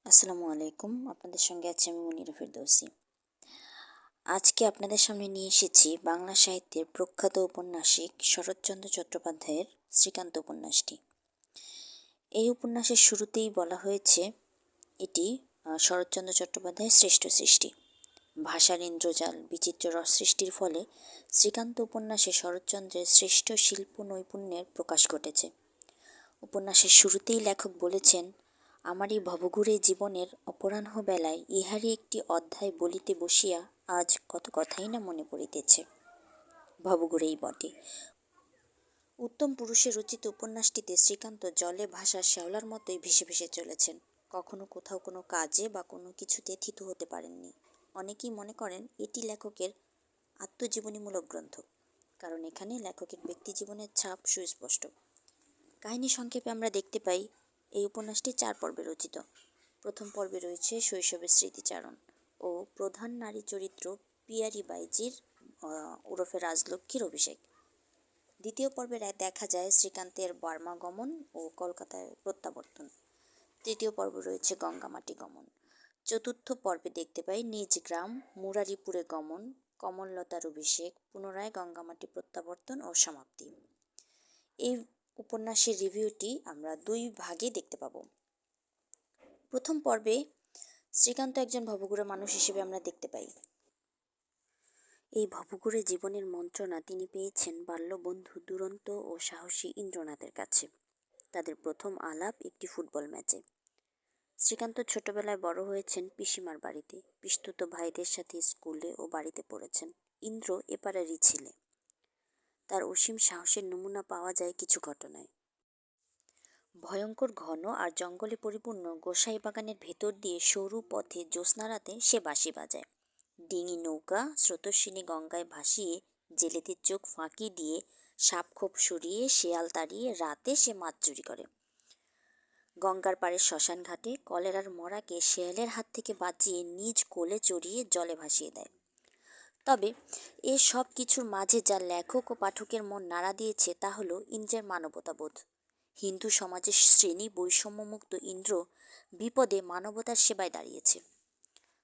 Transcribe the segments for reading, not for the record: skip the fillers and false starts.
আসসালামু আলাইকুম। আপনাদের সঙ্গে আছি আমি মুনিরা ফেরদৌসী। আজকে আপনাদের সামনে নিয়ে এসেছি বাংলা সাহিত্যের প্রখ্যাত ঔপন্যাসিক শরৎচন্দ্র চট্টোপাধ্যায়ের শ্রীকান্ত উপন্যাসটি। এই উপন্যাসের শুরুতেই বলা হয়েছে এটি শরৎচন্দ্র চট্টোপাধ্যায়ের শ্রেষ্ঠ সৃষ্টি। ভাষার ইন্দ্রজাল বিচিত্র রস সৃষ্টির ফলে শ্রীকান্ত উপন্যাসে শরৎচন্দ্রের শ্রেষ্ঠ শিল্প নৈপুণ্যের প্রকাশ ঘটেছে। উপন্যাসের শুরুতেই লেখক বলেছেন, আমার এই ভবঘুরে জীবনের অপরাহ্ন বেলায় ইহারই একটি অধ্যায় বলিতে বসিয়া আজ কত কথাই না মনে পড়িতেছে। ভবঘুরেই বটে। উত্তম পুরুষে রচিত উপন্যাসটিতে শ্রীকান্ত জলে ভাসা শ্যাওলার মতোই ভেসে ভেসে চলেছেন। কখনো কোথাও কোনো কাজে বা কোনো কিছুতে থিত হতে পারেননি। অনেকেই মনে করেন এটি লেখকের আত্মজীবনীমূলক গ্রন্থ, কারণ এখানে লেখকের ব্যক্তিজীবনের ছাপ সুস্পষ্ট। কাহিনী সংক্ষেপে আমরা দেখতে পাই এই উপন্যাসটি 4 পর্বে রচিত। প্রথম পর্বে রয়েছে শৈশবের স্মৃতিচারণ ও প্রধান নারী চরিত্র পিয়ারি বাইজির ওরফে রাজলক্ষ্মীর অভিষেক। দ্বিতীয় পর্বে দেখা যায় শ্রীকান্তের বার্মা গমন ও কলকাতায় প্রত্যাবর্তন। তৃতীয় পর্ব রয়েছে গঙ্গামাটি গমন। চতুর্থ পর্বে দেখতে পাই নিজ গ্রাম মুরারিপুরে গমন, কমললতার অভিষেক, পুনরায় গঙ্গামাটি প্রত্যাবর্তন ও সমাপ্তি। এই উপন্যাসের রিভিউটি আমরা 2 ভাগে দেখতে পাব। প্রথম পর্বে শ্রীকান্ত একজন ভবঘুরে মানুষ হিসেবে আমরা দেখতে পাই। এই ভবঘুরে জীবনের মন্ত্রণা তিনি পেয়েছেন বাল্যবন্ধু দুরন্ত ও সাহসী ইন্দ্রনাথের কাছে। তাদের প্রথম আলাপ একটি ফুটবল ম্যাচে। শ্রীকান্ত ছোটবেলায় বড় হয়েছেন পিসিমার বাড়িতে। পিসতুত ভাইদের সাথে স্কুলে ও বাড়িতে পড়েছেন। ইন্দ্র এপাড়ারই ছেলে। তার অসীম সাহসের নমুনা পাওয়া যায় কিছু ঘটনায়। ভয়ঙ্কর ঘন আর জঙ্গলে পরিপূর্ণ গোসাই বাগানের ভেতর দিয়ে সরু পথে জ্যোৎস্না রাতে সে বাঁশি বাজায়। ডিঙি নৌকা স্রোতস্বিনী গঙ্গায় ভাসিয়ে জেলেদের চোখ ফাঁকি দিয়ে সাপখোপ সরিয়ে শেয়াল তাড়িয়ে রাতে সে মাছ চুরি করে। গঙ্গার পাড়ের শ্মশান ঘাটে কলেরার মরাকে শেয়ালের হাত থেকে বাঁচিয়ে নিজ কোলে চড়িয়ে জলে ভাসিয়ে দেয়। তবে এ সব কিছুর মাঝে যা লেখক ও পাঠকের মন নাড়া দিয়েছে তা হলো ইন্দ্রের মানবতাবোধ। হিন্দু সমাজের শ্রেণী বৈষম্যমুক্ত ইন্দ্র বিপদে মানবতার সেবায় দাঁড়িয়েছে।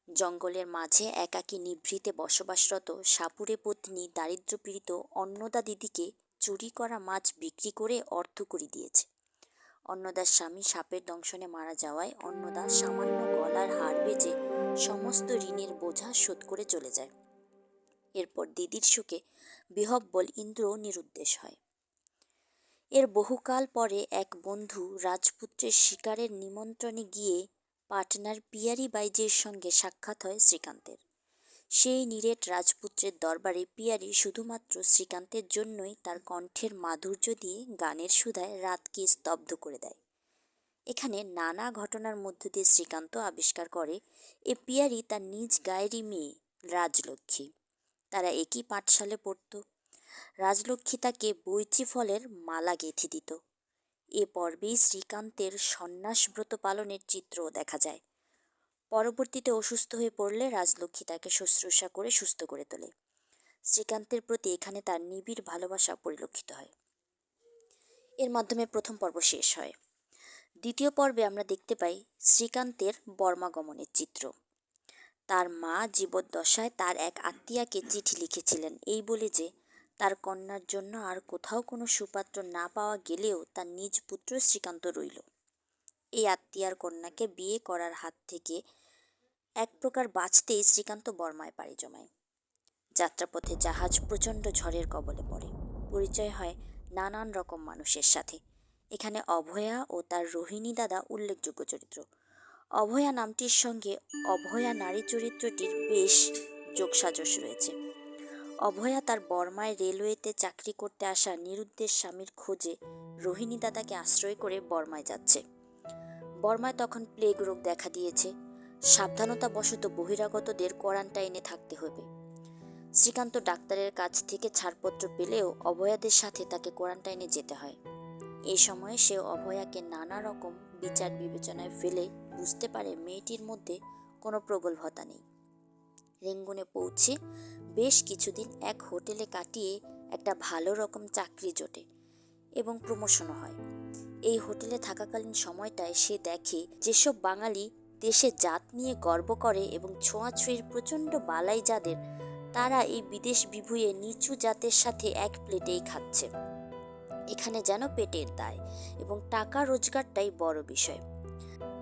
জঙ্গলের মাঝে একাকী নিভৃতে বসবাসরত সাপুড়ে পত্নী দারিদ্র্যপীড়িত অন্নদা দিদিকে চুরি করা মাছ বিক্রি করে অর্থ করি দিয়েছে। অন্নদার স্বামী সাপের দংশনে মারা যাওয়ায় অন্নদা সামান্য গলার হাড় বেচে সমস্ত ঋণের বোঝা শোধ করে চলে যায়। এরপর দিদির শোকে বিহ্বল ইন্দ্র নিরুদ্দেশ হয়। এর বহুকাল পরে এক বন্ধু রাজপুত্রের শিকারের নিমন্ত্রণে গিয়ে পাটনার পিয়ারি বাইজির সঙ্গে সাক্ষাৎ হয় শ্রীকান্তের। সেই নিরেট রাজপুত্রের দরবারে পিয়ারি শুধুমাত্র শ্রীকান্তের জন্যই তার কণ্ঠের মাধুর্য দিয়ে গানের সুধায় রাতকে স্তব্ধ করে দেয়। এখানে নানা ঘটনার মধ্য দিয়ে শ্রীকান্ত আবিষ্কার করে এ পিয়ারি তার নিজ গায়েরই মেয়ে রাজলক্ষ্মী। তারা একই পাঠশালে পড়ত। রাজলক্ষ্মী তাকে বৈচি ফলের মালা গেঁথে দিত। এ পর্বেই শ্রীকান্তের সন্ন্যাসব্রত পালনের চিত্রও দেখা যায়। পরবর্তীতে অসুস্থ হয়ে পড়লে রাজলক্ষ্মী তাকে শুশ্রূষা করে সুস্থ করে তোলে। শ্রীকান্তের প্রতি এখানে তার নিবিড় ভালোবাসা পরিলক্ষিত হয়। এর মাধ্যমে প্রথম পর্ব শেষ হয়। দ্বিতীয় পর্বে আমরা দেখতে পাই শ্রীকান্তের বর্মাগমনের চিত্র। তার মা জীবদ্দশায় তার এক আত্মীয়াকে চিঠি লিখেছিলেন এই বলে যে তার কন্যার জন্য আর কোথাও কোনো সুপাত্র না পাওয়া গেলেও তার নিজ পুত্র শ্রীকান্ত রইল। এই আত্মীয়ার কন্যাকে বিয়ে করার হাত থেকে এক প্রকার বাঁচতেই শ্রীকান্ত বর্মায় পাড়ি জমায়। যাত্রাপথে জাহাজ প্রচণ্ড ঝড়ের কবলে পড়ে। পরিচয় হয় নানান রকম মানুষের সাথে। এখানে অভয়া ও তার রোহিণী দাদা উল্লেখযোগ্য চরিত্র। অভয়া নামটির সঙ্গে অভয়া নারী চরিত্রটির বেশ যোগসাজশ রয়েছে। অভয়া তার বর্মায় রেলওয়েতে চাকরি করতে আসা নিরুদ্দেশ স্বামীর খোঁজে রোহিণী দাদাকে আশ্রয় করে বর্মায় যাচ্ছে। বর্মায় তখন প্লেগ রোগ দেখা দিয়েছে। সাবধানতাবশত বহিরাগতদের কোয়ারেন্টাইনে থাকতে হবে। শ্রীকান্ত ডাক্তারের কাছ থেকে ছাড়পত্র পেলেও অভয়াদের সাথে তাকে কোয়ারেন্টাইনে যেতে হয়। এই সময়ে সে অভয়াকে নানা রকম বিচার বিবেচনায় ফেলে বুঝতে পারে মেয়েটির মধ্যে কোনো প্রগল্ভতা নেই। রেঙ্গুনে পৌঁছে বেশ কিছুদিন এক হোটেলে কাটিয়ে একটা ভালো রকম চাকরি জোটে এবং প্রমোশনও হয়। এই হোটেলে থাকাকালীন সময়টায় সে দেখে যেসব বাঙালি দেশে জাত নিয়ে গর্ব করে এবং ছোঁয়াছুঁয়ির প্রচণ্ড বালাই যাদের, তারা এই বিদেশ বিভুঁইয়ে নিচু জাতের সাথে এক প্লেটেই খাচ্ছে। এখানে যেন পেটের দায় এবং টাকা রোজগারটাই বড় বিষয়।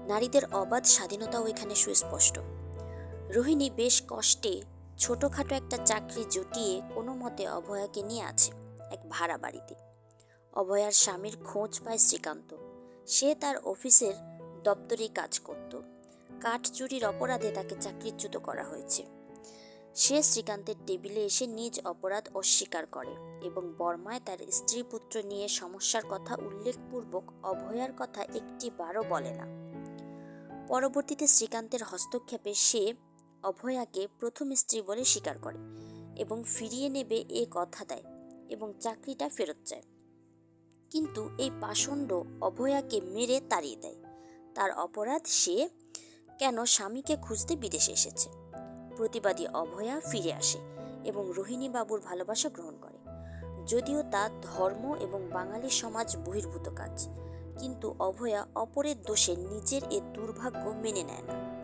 নারীদের অবাধ স্বাধীনতাও এখানে সুস্পষ্ট। রোহিণী বেশ কষ্টে ছোটখাটো একটা চাকরি জুটিয়ে কোনো মতে অভয়াকে নিয়ে আছে এক ভাড়া বাড়িতে। অভয়ার স্বামীর খোঁজ পায় শ্রীকান্ত। সে তার অফিসের দপ্তরে কাজ করত। কাঠ চুরির অপরাধে তাকে চাকরিচ্যুত করা হয়েছে। সে শ্রীকান্তের টেবিলে এসে নিজ অপরাধ অস্বীকার করে এবং বর্মায় তার স্ত্রী পুত্র নিয়ে সমস্যার কথা উল্লেখপূর্বক অভয়ার কথা একটিবারও বলে না। পরবর্তীতে শ্রীকান্তের হস্তক্ষেপে সে অভয়াকে প্রথম স্ত্রী বলে স্বীকার করে এবং ফিরিয়ে নেবে এ কথা দেয় এবং চাকরিটা ফেরত চায়। কিন্তু এই পাষণ্ড অভয়াকে মেরে তাড়িয়ে দেয়। তার অপরাধ, সে কেন স্বামীকে খুঁজতে বিদেশে এসেছে। প্রতিবাদী অভয়া ফিরে আসে এবং রোহিণী বাবুর ভালোবাসা গ্রহণ করে, যদিও তা ধর্ম এবং বাঙালি সমাজ বহির্ভূত কাজ। কিন্তু অভয়া অপরের দোষে নিজের এ দুর্ভাগ্য মেনে নেয় না।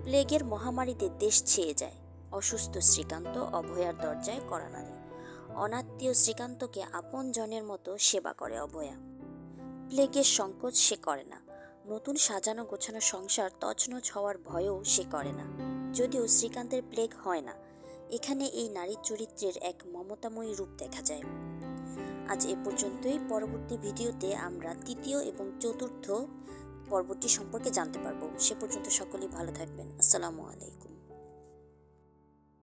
প্লেগের মহামারীতে দেশ ছেয়ে যায়। অসুস্থ শ্রীকান্ত অভয়ার দরজায় কড়া নাড়ে। অনাত্মীয় শ্রীকান্তকে আপন জনের মতো সেবা করে অভয়া। প্লেগের সংকোচ সে করে না। নতুন সাজানো গোছানো সংসার তছনছ হওয়ার ভয়ও সে করে না। যদিও শ্রীকান্তের প্লেগ হয় না, এখানে এই নারী চরিত্রের এক মমতাময়ী রূপ দেখা যায়। আজ এ পর্যন্তই। পরবর্তী ভিডিওতে আমরা তৃতীয় এবং চতুর্থ পর্বটি সম্পর্কে জানতে পারবো। সে পর্যন্ত সকলেই ভালো থাকবেন। আসসালামু আলাইকুম।